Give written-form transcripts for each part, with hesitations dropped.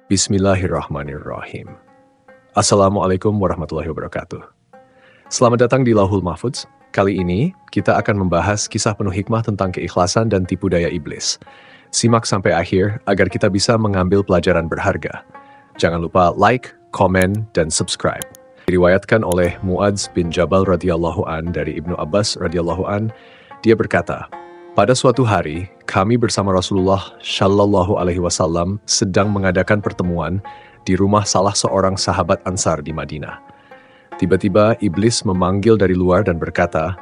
Bismillahirrahmanirrahim. Assalamualaikum warahmatullahi wabarakatuh. Selamat datang di Lauhul Mahfudz. Kali ini, kita akan membahas kisah penuh hikmah tentang keikhlasan dan tipu daya iblis. Simak sampai akhir agar kita bisa mengambil pelajaran berharga. Jangan lupa like, komen, dan subscribe. Diriwayatkan oleh Muadz bin Jabal radhiyallahu an dari Ibnu Abbas radhiyallahu an, dia berkata, pada suatu hari, kami bersama Rasulullah Shallallahu Alaihi Wasallam sedang mengadakan pertemuan di rumah salah seorang sahabat Ansar di Madinah. Tiba-tiba iblis memanggil dari luar dan berkata,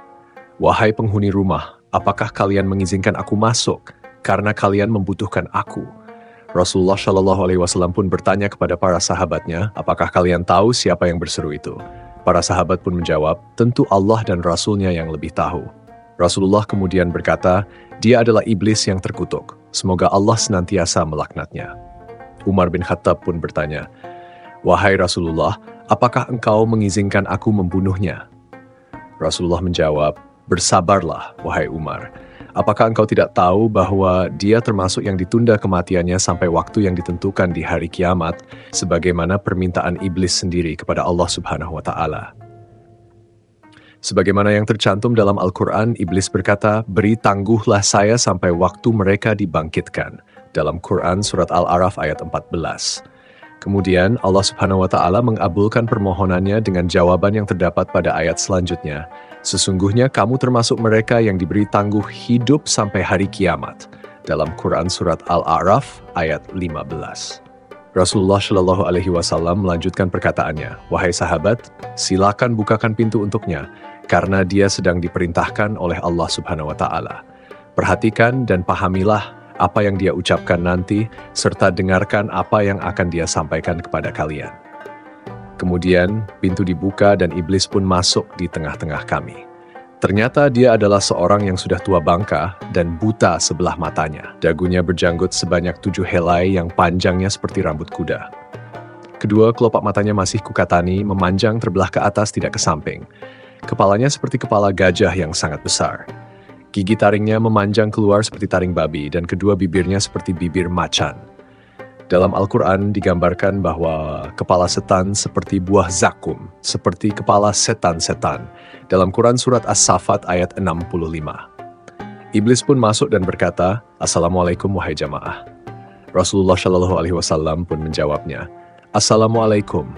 "Wahai penghuni rumah, apakah kalian mengizinkan aku masuk karena kalian membutuhkan aku?" Rasulullah Shallallahu Alaihi Wasallam pun bertanya kepada para sahabatnya, "Apakah kalian tahu siapa yang berseru itu?" Para sahabat pun menjawab, "Tentu Allah dan Rasulnya yang lebih tahu." Rasulullah kemudian berkata, "Dia adalah iblis yang terkutuk. Semoga Allah senantiasa melaknatnya." Umar bin Khattab pun bertanya, "Wahai Rasulullah, apakah engkau mengizinkan aku membunuhnya?" Rasulullah menjawab, "Bersabarlah, wahai Umar. Apakah engkau tidak tahu bahwa dia termasuk yang ditunda kematiannya sampai waktu yang ditentukan di hari kiamat, sebagaimana permintaan iblis sendiri kepada Allah Subhanahu wa Ta'ala?" Sebagaimana yang tercantum dalam Al-Quran, iblis berkata, "Beri tangguhlah saya sampai waktu mereka dibangkitkan." Dalam Quran Surat Al-A'raf ayat 14. Kemudian Allah Subhanahu wa Ta'ala mengabulkan permohonannya dengan jawaban yang terdapat pada ayat selanjutnya. "Sesungguhnya kamu termasuk mereka yang diberi tangguh hidup sampai hari kiamat." Dalam Quran Surat Al-A'raf ayat 15. Rasulullah Shallallahu Alaihi Wasallam melanjutkan perkataannya, "Wahai sahabat, silakan bukakan pintu untuknya, karena dia sedang diperintahkan oleh Allah Subhanahu wa Ta'ala. Perhatikan dan pahamilah apa yang dia ucapkan nanti, serta dengarkan apa yang akan dia sampaikan kepada kalian." Kemudian, pintu dibuka dan iblis pun masuk di tengah-tengah kami. Ternyata dia adalah seorang yang sudah tua bangka dan buta sebelah matanya. Dagunya berjanggut sebanyak 7 helai yang panjangnya seperti rambut kuda. Kedua kelopak matanya masih kukatani, memanjang terbelah ke atas tidak ke samping. Kepalanya seperti kepala gajah yang sangat besar. Gigi taringnya memanjang keluar seperti taring babi dan kedua bibirnya seperti bibir macan. Dalam Al-Quran digambarkan bahwa kepala setan seperti buah zakum, seperti kepala setan-setan. Dalam Quran Surat As-Saffat ayat 65. Iblis pun masuk dan berkata, "Assalamualaikum wahai jamaah." Rasulullah Shallallahu Alaihi Wasallam pun menjawabnya, "Assalamualaikum,"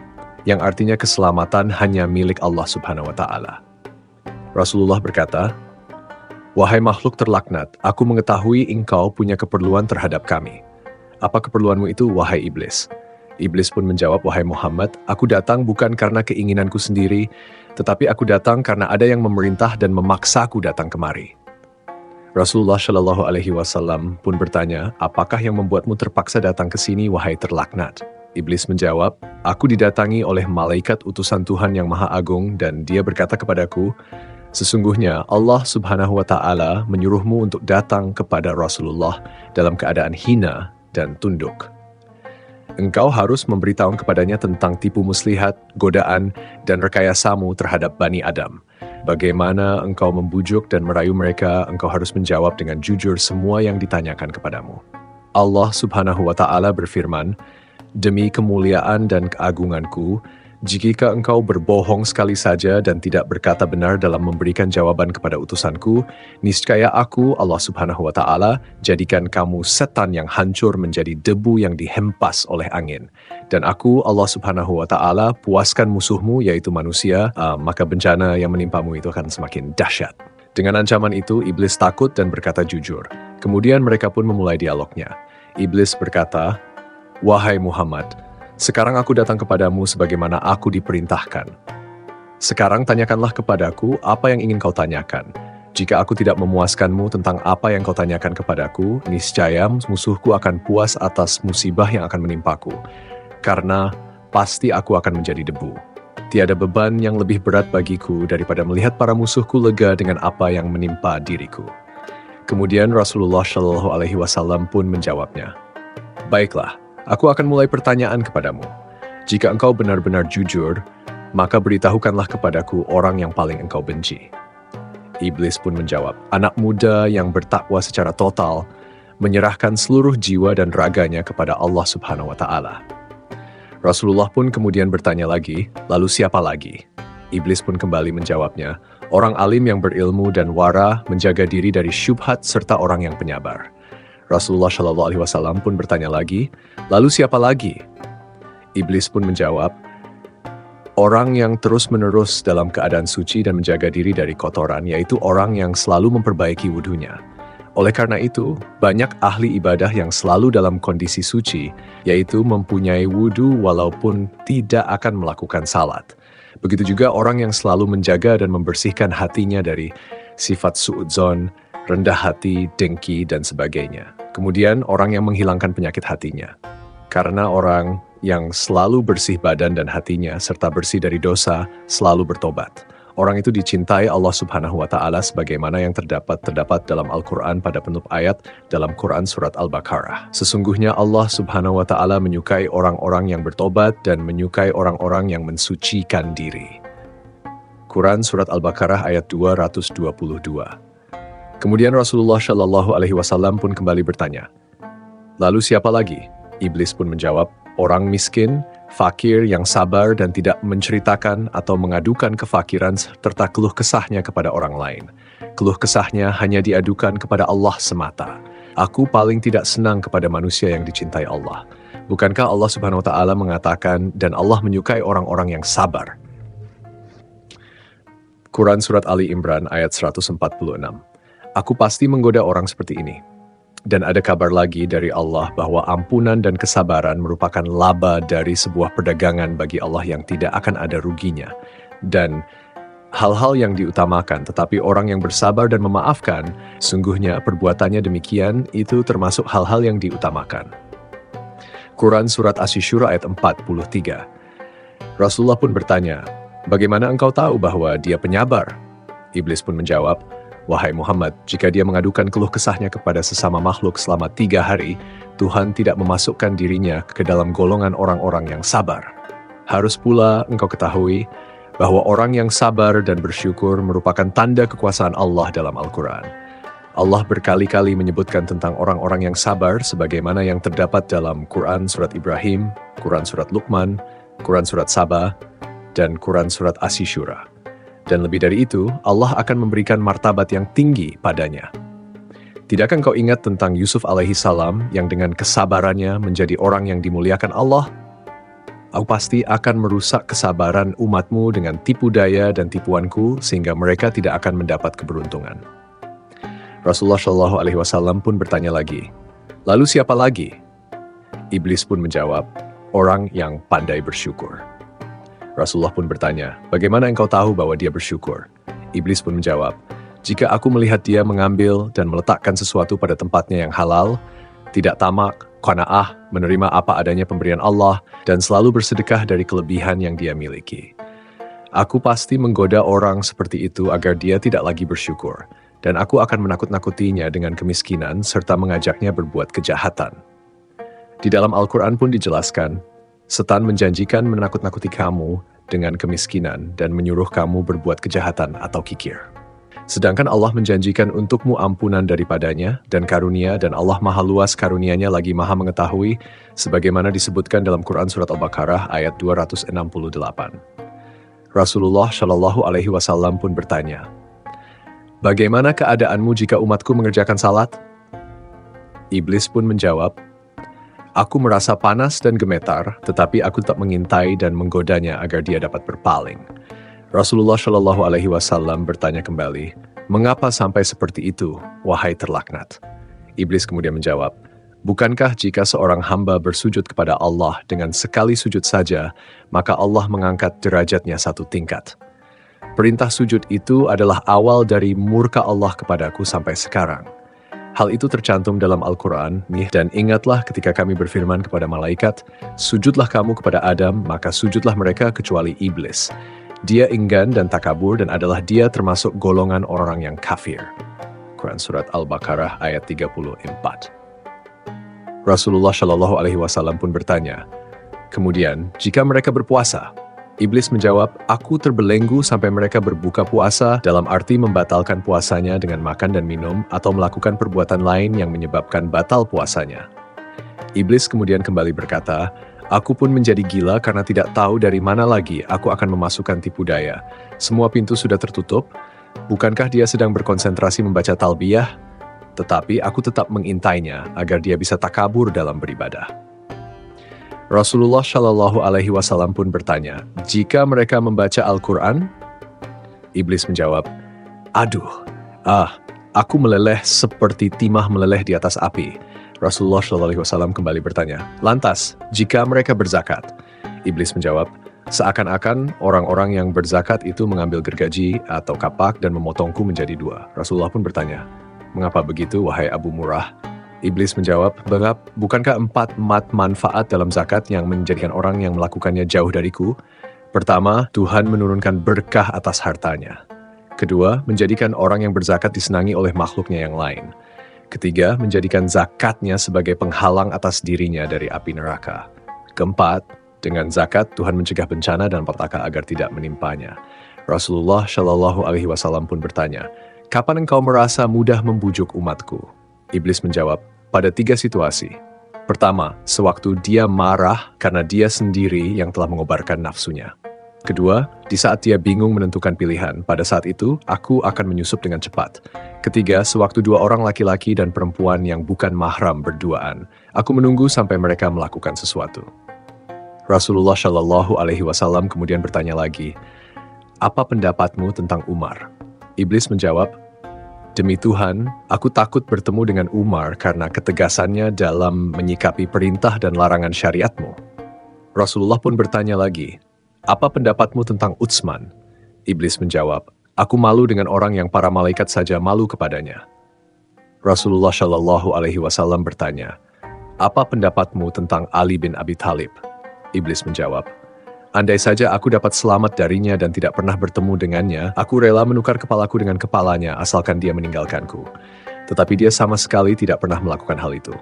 yang artinya keselamatan hanya milik Allah Subhanahu wa Ta'ala. Rasulullah berkata, "Wahai makhluk terlaknat, aku mengetahui engkau punya keperluan terhadap kami. Apa keperluanmu itu, wahai iblis?" Iblis pun menjawab, "Wahai Muhammad, aku datang bukan karena keinginanku sendiri, tetapi aku datang karena ada yang memerintah dan memaksaku datang kemari." Rasulullah Shallallahu Alaihi Wasallam pun bertanya, "Apakah yang membuatmu terpaksa datang ke sini, wahai terlaknat?" Iblis menjawab, "Aku didatangi oleh malaikat utusan Tuhan yang Maha Agung dan dia berkata kepadaku, sesungguhnya Allah Subhanahu wa Ta'ala menyuruhmu untuk datang kepada Rasulullah dalam keadaan hina dan tunduk. Engkau harus memberitahu kepadanya tentang tipu muslihat, godaan, dan rekayasamu terhadap Bani Adam. Bagaimana engkau membujuk dan merayu mereka, engkau harus menjawab dengan jujur semua yang ditanyakan kepadamu." Allah Subhanahu wa Ta'ala berfirman, "Demi kemuliaan dan keagunganku, jika engkau berbohong sekali saja dan tidak berkata benar dalam memberikan jawaban kepada utusanku, niscaya aku, Allah Subhanahu wa Ta'ala, jadikan kamu setan yang hancur menjadi debu yang dihempas oleh angin. Dan aku, Allah Subhanahu wa Ta'ala, puaskan musuhmu, yaitu manusia, maka bencana yang menimpamu itu akan semakin dahsyat." Dengan ancaman itu, iblis takut dan berkata jujur. Kemudian mereka pun memulai dialognya. Iblis berkata, "Wahai Muhammad, sekarang aku datang kepadamu sebagaimana aku diperintahkan. Sekarang tanyakanlah kepadaku apa yang ingin kau tanyakan. Jika aku tidak memuaskanmu tentang apa yang kau tanyakan kepadaku, niscaya musuhku akan puas atas musibah yang akan menimpaku. Karena pasti aku akan menjadi debu. Tiada beban yang lebih berat bagiku daripada melihat para musuhku lega dengan apa yang menimpa diriku." Kemudian Rasulullah Shallallahu Alaihi Wasallam pun menjawabnya, "Baiklah, aku akan mulai pertanyaan kepadamu. Jika engkau benar-benar jujur, maka beritahukanlah kepadaku orang yang paling engkau benci." Iblis pun menjawab, "Anak muda yang bertakwa secara total, menyerahkan seluruh jiwa dan raganya kepada Allah Subhanahu wa Ta'ala." Rasulullah pun kemudian bertanya lagi, lalu siapa lagi? Iblis pun kembali menjawabnya, orang alim yang berilmu dan wara, menjaga diri dari syubhat serta orang yang penyabar. Rasulullah Shallallahu Alaihi Wasallam pun bertanya lagi, lalu siapa lagi? Iblis pun menjawab, orang yang terus-menerus dalam keadaan suci dan menjaga diri dari kotoran, yaitu orang yang selalu memperbaiki wudunya. Oleh karena itu, banyak ahli ibadah yang selalu dalam kondisi suci, yaitu mempunyai wudu walaupun tidak akan melakukan salat. Begitu juga orang yang selalu menjaga dan membersihkan hatinya dari sifat su'udzon, rendah hati, dengki, dan sebagainya. Kemudian orang yang menghilangkan penyakit hatinya. Karena orang yang selalu bersih badan dan hatinya, serta bersih dari dosa, selalu bertobat. Orang itu dicintai Allah Subhanahu wa Ta'ala sebagaimana yang terdapat dalam Al-Quran pada penutup ayat dalam Quran Surat Al-Baqarah. Sesungguhnya Allah Subhanahu wa Ta'ala menyukai orang-orang yang bertobat dan menyukai orang-orang yang mensucikan diri. Quran Surat Al-Baqarah ayat 222. Kemudian Rasulullah Shallallahu Alaihi Wasallam pun kembali bertanya, lalu siapa lagi? Iblis pun menjawab, orang miskin, fakir yang sabar dan tidak menceritakan atau mengadukan kefakiran serta keluh kesahnya kepada orang lain. Keluh kesahnya hanya diadukan kepada Allah semata. Aku paling tidak senang kepada manusia yang dicintai Allah. Bukankah Allah Subhanahu wa Ta'ala mengatakan, dan Allah menyukai orang-orang yang sabar? Quran Surat Ali Imran ayat 146. Aku pasti menggoda orang seperti ini. Dan ada kabar lagi dari Allah bahwa ampunan dan kesabaran merupakan laba dari sebuah perdagangan bagi Allah yang tidak akan ada ruginya. Dan hal-hal yang diutamakan, tetapi orang yang bersabar dan memaafkan, sungguhnya perbuatannya demikian, itu termasuk hal-hal yang diutamakan. Quran Surat Asy-Syura ayat 43. Rasulullah pun bertanya, bagaimana engkau tahu bahwa dia penyabar? Iblis pun menjawab, wahai Muhammad, jika dia mengadukan keluh kesahnya kepada sesama makhluk selama 3 hari, Tuhan tidak memasukkan dirinya ke dalam golongan orang-orang yang sabar. Harus pula engkau ketahui bahwa orang yang sabar dan bersyukur merupakan tanda kekuasaan Allah dalam Al-Quran. Allah berkali-kali menyebutkan tentang orang-orang yang sabar sebagaimana yang terdapat dalam Quran Surat Ibrahim, Quran Surat Luqman, Quran Surat Saba, dan Quran Surat Asy-Syura. Dan lebih dari itu, Allah akan memberikan martabat yang tinggi padanya. Tidakkah engkau ingat tentang Yusuf alaihi salam yang dengan kesabarannya menjadi orang yang dimuliakan Allah? Aku pasti akan merusak kesabaran umatmu dengan tipu daya dan tipuanku sehingga mereka tidak akan mendapat keberuntungan. Rasulullah Shallallahu Alaihi Wasallam pun bertanya lagi, lalu siapa lagi? Iblis pun menjawab, orang yang pandai bersyukur. Rasulullah pun bertanya, bagaimana engkau tahu bahwa dia bersyukur? Iblis pun menjawab, jika aku melihat dia mengambil dan meletakkan sesuatu pada tempatnya yang halal, tidak tamak, qanaah, menerima apa adanya pemberian Allah, dan selalu bersedekah dari kelebihan yang dia miliki. Aku pasti menggoda orang seperti itu agar dia tidak lagi bersyukur, dan aku akan menakut-nakutinya dengan kemiskinan serta mengajaknya berbuat kejahatan. Di dalam Al-Quran pun dijelaskan, setan menjanjikan menakut-nakuti kamu dengan kemiskinan dan menyuruh kamu berbuat kejahatan atau kikir. Sedangkan Allah menjanjikan untukmu ampunan daripadanya dan karunia, dan Allah maha luas karunianya lagi maha mengetahui, sebagaimana disebutkan dalam Quran Surat Al-Baqarah ayat 268. Rasulullah Shallallahu Alaihi Wasallam pun bertanya, bagaimana keadaanmu jika umatku mengerjakan salat? Iblis pun menjawab, aku merasa panas dan gemetar, tetapi aku tetap mengintai dan menggodanya agar dia dapat berpaling. Rasulullah Shallallahu Alaihi Wasallam bertanya kembali, mengapa sampai seperti itu, wahai terlaknat? Iblis kemudian menjawab, bukankah jika seorang hamba bersujud kepada Allah dengan sekali sujud saja, maka Allah mengangkat derajatnya 1 tingkat? Perintah sujud itu adalah awal dari murka Allah kepadaku sampai sekarang. Hal itu tercantum dalam Al-Quran, dan ingatlah ketika kami berfirman kepada malaikat, sujudlah kamu kepada Adam, maka sujudlah mereka kecuali iblis. Dia enggan dan takabur dan adalah dia termasuk golongan orang yang kafir. Quran Surat Al-Baqarah ayat 34. Rasulullah Shallallahu Alaihi Wasallam pun bertanya, kemudian jika mereka berpuasa, Iblis menjawab, aku terbelenggu sampai mereka berbuka puasa dalam arti membatalkan puasanya dengan makan dan minum atau melakukan perbuatan lain yang menyebabkan batal puasanya. Iblis kemudian kembali berkata, Aku pun menjadi gila karena tidak tahu dari mana lagi aku akan memasukkan tipu daya. Semua pintu sudah tertutup. Bukankah dia sedang berkonsentrasi membaca talbiyah? Tetapi aku tetap mengintainya agar dia bisa takabur dalam beribadah. Rasulullah Shallallahu Alaihi Wasallam pun bertanya, jika mereka membaca Al-Quran? Iblis menjawab, aduh, aku meleleh seperti timah meleleh di atas api. Rasulullah Shallallahu Alaihi Wasallam kembali bertanya, lantas, jika mereka berzakat? Iblis menjawab, seakan-akan orang-orang yang berzakat itu mengambil gergaji atau kapak dan memotongku menjadi dua. Rasulullah pun bertanya, mengapa begitu, wahai Abu Murrah? Iblis menjawab, bukankah 4 manfaat dalam zakat yang menjadikan orang yang melakukannya jauh dariku? Pertama, Tuhan menurunkan berkah atas hartanya. Kedua, menjadikan orang yang berzakat disenangi oleh makhluknya yang lain. Ketiga, menjadikan zakatnya sebagai penghalang atas dirinya dari api neraka. Keempat, dengan zakat Tuhan mencegah bencana dan petaka agar tidak menimpanya. Rasulullah Shallallahu Alaihi Wasallam pun bertanya, kapan engkau merasa mudah membujuk umatku? Iblis menjawab, pada 3 situasi. Pertama, sewaktu dia marah karena dia sendiri yang telah mengobarkan nafsunya. Kedua, di saat dia bingung menentukan pilihan, pada saat itu aku akan menyusup dengan cepat. Ketiga, sewaktu 2 orang laki-laki dan perempuan yang bukan mahram berduaan, aku menunggu sampai mereka melakukan sesuatu. Rasulullah Shallallahu Alaihi Wasallam kemudian bertanya lagi, apa pendapatmu tentang Umar? Iblis menjawab, demi Tuhan, aku takut bertemu dengan Umar karena ketegasannya dalam menyikapi perintah dan larangan syariatmu. Rasulullah pun bertanya lagi, apa pendapatmu tentang Utsman? Iblis menjawab, aku malu dengan orang yang para malaikat saja malu kepadanya. Rasulullah Shallallahu Alaihi Wasallam bertanya, apa pendapatmu tentang Ali bin Abi Thalib? Iblis menjawab, andai saja aku dapat selamat darinya dan tidak pernah bertemu dengannya, aku rela menukar kepalaku dengan kepalanya asalkan dia meninggalkanku. Tetapi dia sama sekali tidak pernah melakukan hal itu.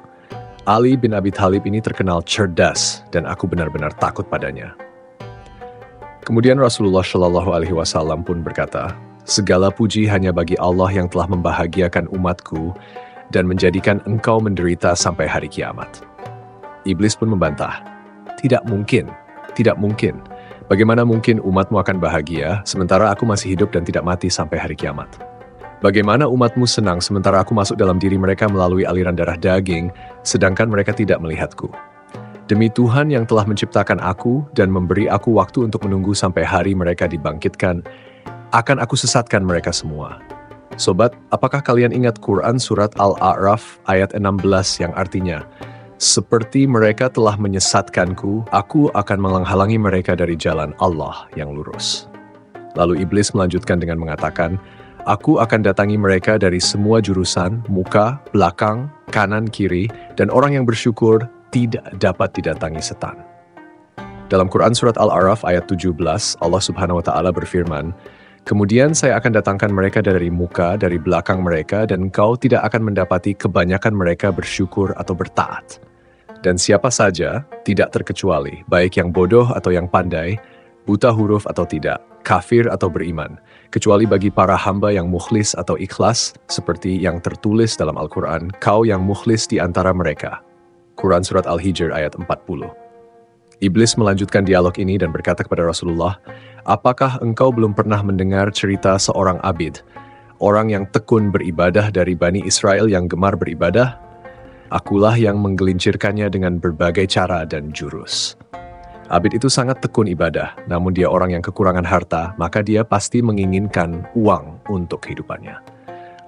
Ali bin Abi Thalib ini terkenal cerdas dan aku benar-benar takut padanya. Kemudian Rasulullah Shallallahu Alaihi Wasallam pun berkata, segala puji hanya bagi Allah yang telah membahagiakan umatku dan menjadikan engkau menderita sampai hari kiamat. Iblis pun membantah, tidak mungkin. Bagaimana mungkin umatmu akan bahagia sementara aku masih hidup dan tidak mati sampai hari kiamat? Bagaimana umatmu senang sementara aku masuk dalam diri mereka melalui aliran darah daging, sedangkan mereka tidak melihatku? Demi Tuhan yang telah menciptakan aku dan memberi aku waktu untuk menunggu sampai hari mereka dibangkitkan, akan aku sesatkan mereka semua. Sobat, apakah kalian ingat Quran Surat Al-A'raf ayat 16 yang artinya, seperti mereka telah menyesatkanku, aku akan menghalangi mereka dari jalan Allah yang lurus. Lalu Iblis melanjutkan dengan mengatakan, aku akan datangi mereka dari semua jurusan, muka, belakang, kanan, kiri, dan orang yang bersyukur tidak dapat didatangi setan. Dalam Quran Surat Al-A'raf ayat 17, Allah Subhanahu wa Ta'ala berfirman, kemudian saya akan datangkan mereka dari muka, dari belakang mereka, dan engkau tidak akan mendapati kebanyakan mereka bersyukur atau bertaat. Dan siapa saja, tidak terkecuali, baik yang bodoh atau yang pandai, buta huruf atau tidak, kafir atau beriman, kecuali bagi para hamba yang mukhlis atau ikhlas, seperti yang tertulis dalam Al-Quran, kau yang mukhlis di antara mereka. Quran Surat Al-Hijr ayat 40. Iblis melanjutkan dialog ini dan berkata kepada Rasulullah, apakah engkau belum pernah mendengar cerita seorang abid, orang yang tekun beribadah dari Bani Israel yang gemar beribadah? Akulah yang menggelincirkannya dengan berbagai cara dan jurus. Abid itu sangat tekun ibadah, namun dia orang yang kekurangan harta, maka dia pasti menginginkan uang untuk kehidupannya.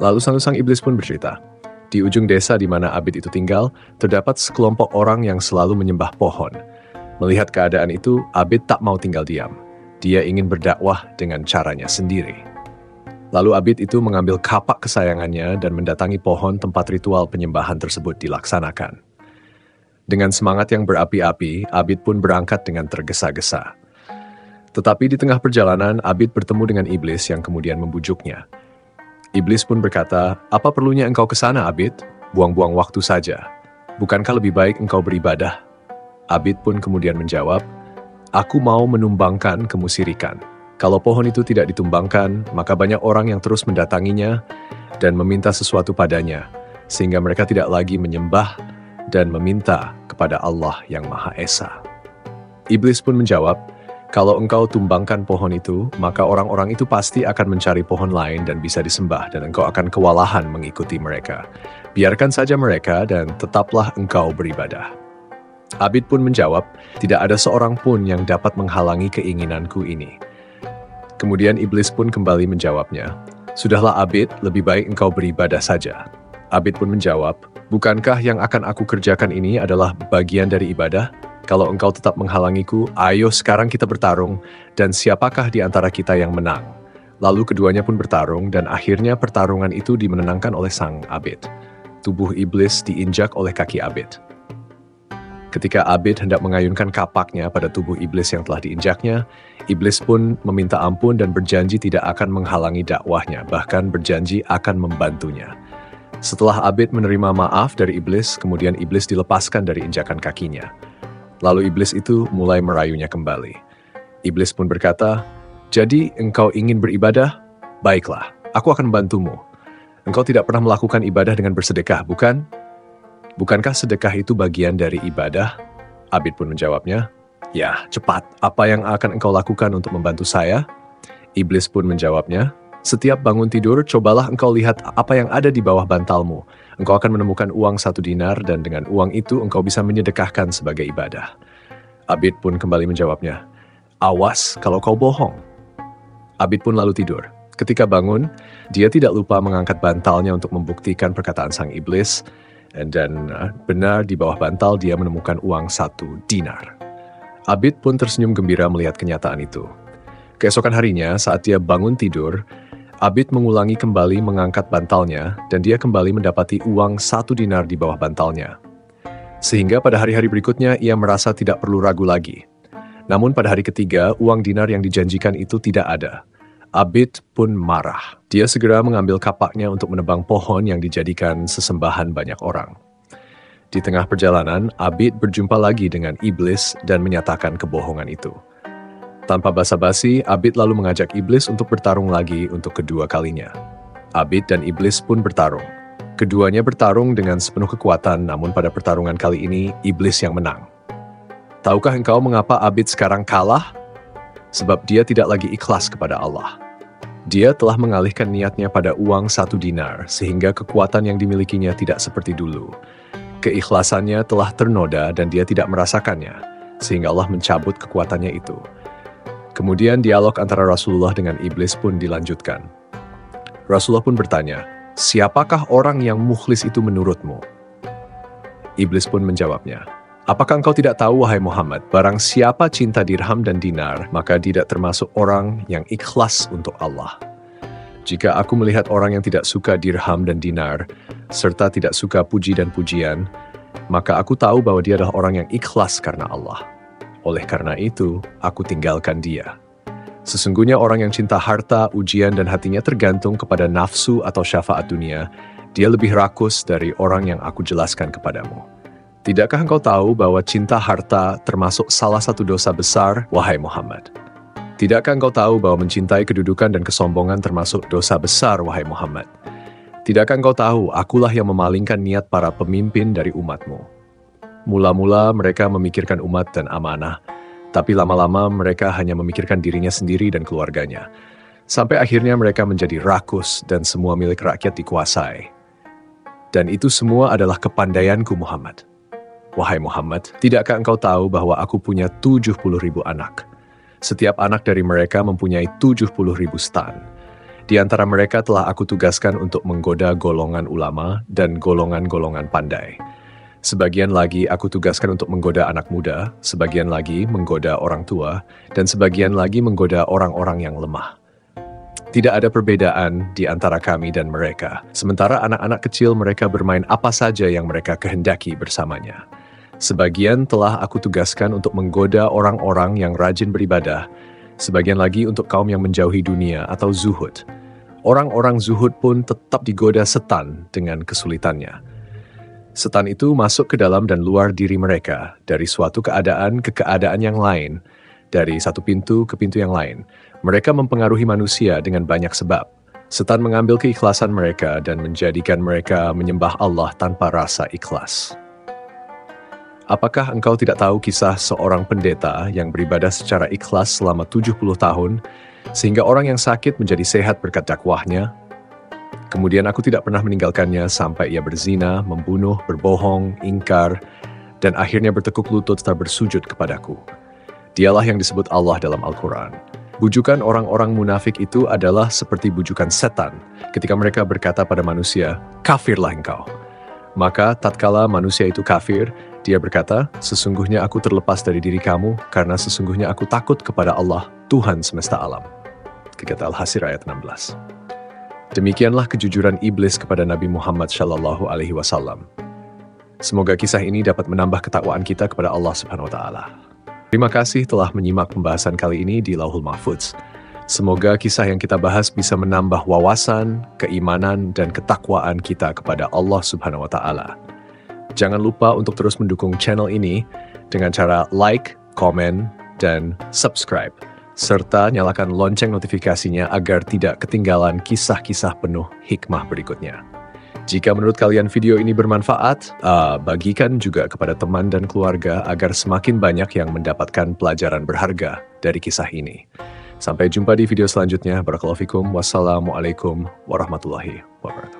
Lalu sang iblis pun bercerita, di ujung desa di mana Abid itu tinggal, terdapat sekelompok orang yang selalu menyembah pohon. Melihat keadaan itu, Abid tak mau tinggal diam. Dia ingin berdakwah dengan caranya sendiri. Lalu Abid itu mengambil kapak kesayangannya dan mendatangi pohon tempat ritual penyembahan tersebut dilaksanakan. Dengan semangat yang berapi-api, Abid pun berangkat dengan tergesa-gesa. Tetapi di tengah perjalanan, Abid bertemu dengan iblis yang kemudian membujuknya. Iblis pun berkata, apa perlunya engkau ke sana, Abid? Buang-buang waktu saja. Bukankah lebih baik engkau beribadah? Abid pun kemudian menjawab, aku mau menumbangkan kemusyrikan. Kalau pohon itu tidak ditumbangkan, maka banyak orang yang terus mendatanginya dan meminta sesuatu padanya, sehingga mereka tidak lagi menyembah dan meminta kepada Allah yang Maha Esa. Iblis pun menjawab, "Kalau engkau tumbangkan pohon itu, maka orang-orang itu pasti akan mencari pohon lain dan bisa disembah, dan engkau akan kewalahan mengikuti mereka. Biarkan saja mereka dan tetaplah engkau beribadah." Abid pun menjawab, "Tidak ada seorang pun yang dapat menghalangi keinginanku ini." Kemudian iblis pun kembali menjawabnya, "Sudahlah Abid, lebih baik engkau beribadah saja." Abid pun menjawab, "Bukankah yang akan aku kerjakan ini adalah bagian dari ibadah? Kalau engkau tetap menghalangiku, ayo sekarang kita bertarung, dan siapakah di antara kita yang menang?" Lalu keduanya pun bertarung, dan akhirnya pertarungan itu dimenangkan oleh sang Abid. Tubuh iblis diinjak oleh kaki Abid. Ketika Abid hendak mengayunkan kapaknya pada tubuh iblis yang telah diinjaknya, iblis pun meminta ampun dan berjanji tidak akan menghalangi dakwahnya, bahkan berjanji akan membantunya. Setelah Abid menerima maaf dari iblis, kemudian iblis dilepaskan dari injakan kakinya. Lalu iblis itu mulai merayunya kembali. Iblis pun berkata, "Jadi engkau ingin beribadah? Baiklah, aku akan membantumu. Engkau tidak pernah melakukan ibadah dengan bersedekah, bukan? Bukankah sedekah itu bagian dari ibadah?" Abid pun menjawabnya, "Ya, cepat, apa yang akan engkau lakukan untuk membantu saya?" Iblis pun menjawabnya, "Setiap bangun tidur, cobalah engkau lihat apa yang ada di bawah bantalmu. Engkau akan menemukan uang 1 dinar dan dengan uang itu engkau bisa menyedekahkan sebagai ibadah." Abid pun kembali menjawabnya, "Awas kalau kau bohong." Abid pun lalu tidur. Ketika bangun, dia tidak lupa mengangkat bantalnya untuk membuktikan perkataan sang iblis, dan benar di bawah bantal dia menemukan uang 1 dinar. Abid pun tersenyum gembira melihat kenyataan itu. Keesokan harinya, saat dia bangun tidur, Abid mengulangi kembali mengangkat bantalnya, dan dia kembali mendapati uang 1 dinar di bawah bantalnya. Sehingga pada hari-hari berikutnya ia merasa tidak perlu ragu lagi. Namun pada hari ketiga, uang dinar yang dijanjikan itu tidak ada. Abid pun marah. Dia segera mengambil kapaknya untuk menebang pohon yang dijadikan sesembahan banyak orang. Di tengah perjalanan, Abid berjumpa lagi dengan iblis dan menyatakan kebohongan itu. Tanpa basa-basi, Abid lalu mengajak iblis untuk bertarung lagi untuk kedua kalinya. Abid dan iblis pun bertarung. Keduanya bertarung dengan sepenuh kekuatan, namun pada pertarungan kali ini, iblis yang menang. Tahukah engkau mengapa Abid sekarang kalah? Sebab dia tidak lagi ikhlas kepada Allah. Dia telah mengalihkan niatnya pada uang 1 dinar, sehingga kekuatan yang dimilikinya tidak seperti dulu. Keikhlasannya telah ternoda dan dia tidak merasakannya, sehingga Allah mencabut kekuatannya itu. Kemudian dialog antara Rasulullah dengan iblis pun dilanjutkan. Rasulullah pun bertanya, "Siapakah orang yang mukhlis itu menurutmu?" Iblis pun menjawabnya, "Apakah engkau tidak tahu, wahai Muhammad, barang siapa cinta dirham dan dinar, maka tidak termasuk orang yang ikhlas untuk Allah. Jika aku melihat orang yang tidak suka dirham dan dinar, serta tidak suka puji dan pujian, maka aku tahu bahwa dia adalah orang yang ikhlas karena Allah. Oleh karena itu, aku tinggalkan dia. Sesungguhnya orang yang cinta harta, ujian, dan hatinya tergantung kepada nafsu atau syafaat dunia, dia lebih rakus dari orang yang aku jelaskan kepadamu. Tidakkah engkau tahu bahwa cinta harta termasuk salah satu dosa besar, wahai Muhammad? Tidakkah engkau tahu bahwa mencintai kedudukan dan kesombongan termasuk dosa besar, wahai Muhammad? Tidakkah engkau tahu, akulah yang memalingkan niat para pemimpin dari umatmu? Mula-mula mereka memikirkan umat dan amanah, tapi lama-lama mereka hanya memikirkan dirinya sendiri dan keluarganya. Sampai akhirnya mereka menjadi rakus dan semua milik rakyat dikuasai. Dan itu semua adalah kepandaianku, Muhammad. Wahai Muhammad, tidakkah engkau tahu bahwa aku punya 70.000 anak? Setiap anak dari mereka mempunyai 70.000 stan. Di antara mereka telah aku tugaskan untuk menggoda golongan ulama dan golongan-golongan pandai. Sebagian lagi aku tugaskan untuk menggoda anak muda, sebagian lagi menggoda orang tua, dan sebagian lagi menggoda orang-orang yang lemah. Tidak ada perbedaan di antara kami dan mereka. Sementara anak-anak kecil mereka bermain apa saja yang mereka kehendaki bersamanya. Sebagian telah aku tugaskan untuk menggoda orang-orang yang rajin beribadah, sebagian lagi untuk kaum yang menjauhi dunia atau zuhud. Orang-orang zuhud pun tetap digoda setan dengan kesulitannya. Setan itu masuk ke dalam dan luar diri mereka, dari suatu keadaan ke keadaan yang lain, dari satu pintu ke pintu yang lain. Mereka mempengaruhi manusia dengan banyak sebab. Setan mengambil keikhlasan mereka dan menjadikan mereka menyembah Allah tanpa rasa ikhlas. Apakah engkau tidak tahu kisah seorang pendeta yang beribadah secara ikhlas selama 70 tahun, sehingga orang yang sakit menjadi sehat berkat dakwahnya? Kemudian aku tidak pernah meninggalkannya sampai ia berzina, membunuh, berbohong, ingkar, dan akhirnya bertekuk lutut serta bersujud kepadaku. Dialah yang disebut Allah dalam Al-Quran. Bujukan orang-orang munafik itu adalah seperti bujukan setan ketika mereka berkata pada manusia, "Kafirlah engkau." Maka tatkala manusia itu kafir, dia berkata, "Sesungguhnya aku terlepas dari diri kamu, karena sesungguhnya aku takut kepada Allah, Tuhan semesta alam." Kitab Al-Hasir ayat 16. Demikianlah kejujuran iblis kepada Nabi Muhammad SAW. Semoga kisah ini dapat menambah ketakwaan kita kepada Allah Subhanahu wa Ta'ala. Terima kasih telah menyimak pembahasan kali ini di Lauhul Mahfudz. Semoga kisah yang kita bahas bisa menambah wawasan, keimanan, dan ketakwaan kita kepada Allah Subhanahu wa Ta'ala. Jangan lupa untuk terus mendukung channel ini dengan cara like, komen, dan subscribe, serta nyalakan lonceng notifikasinya agar tidak ketinggalan kisah-kisah penuh hikmah berikutnya. Jika menurut kalian video ini bermanfaat, bagikan juga kepada teman dan keluarga agar semakin banyak yang mendapatkan pelajaran berharga dari kisah ini. Sampai jumpa di video selanjutnya. Barakallahu fikum. Wassalamualaikum warahmatullahi wabarakatuh.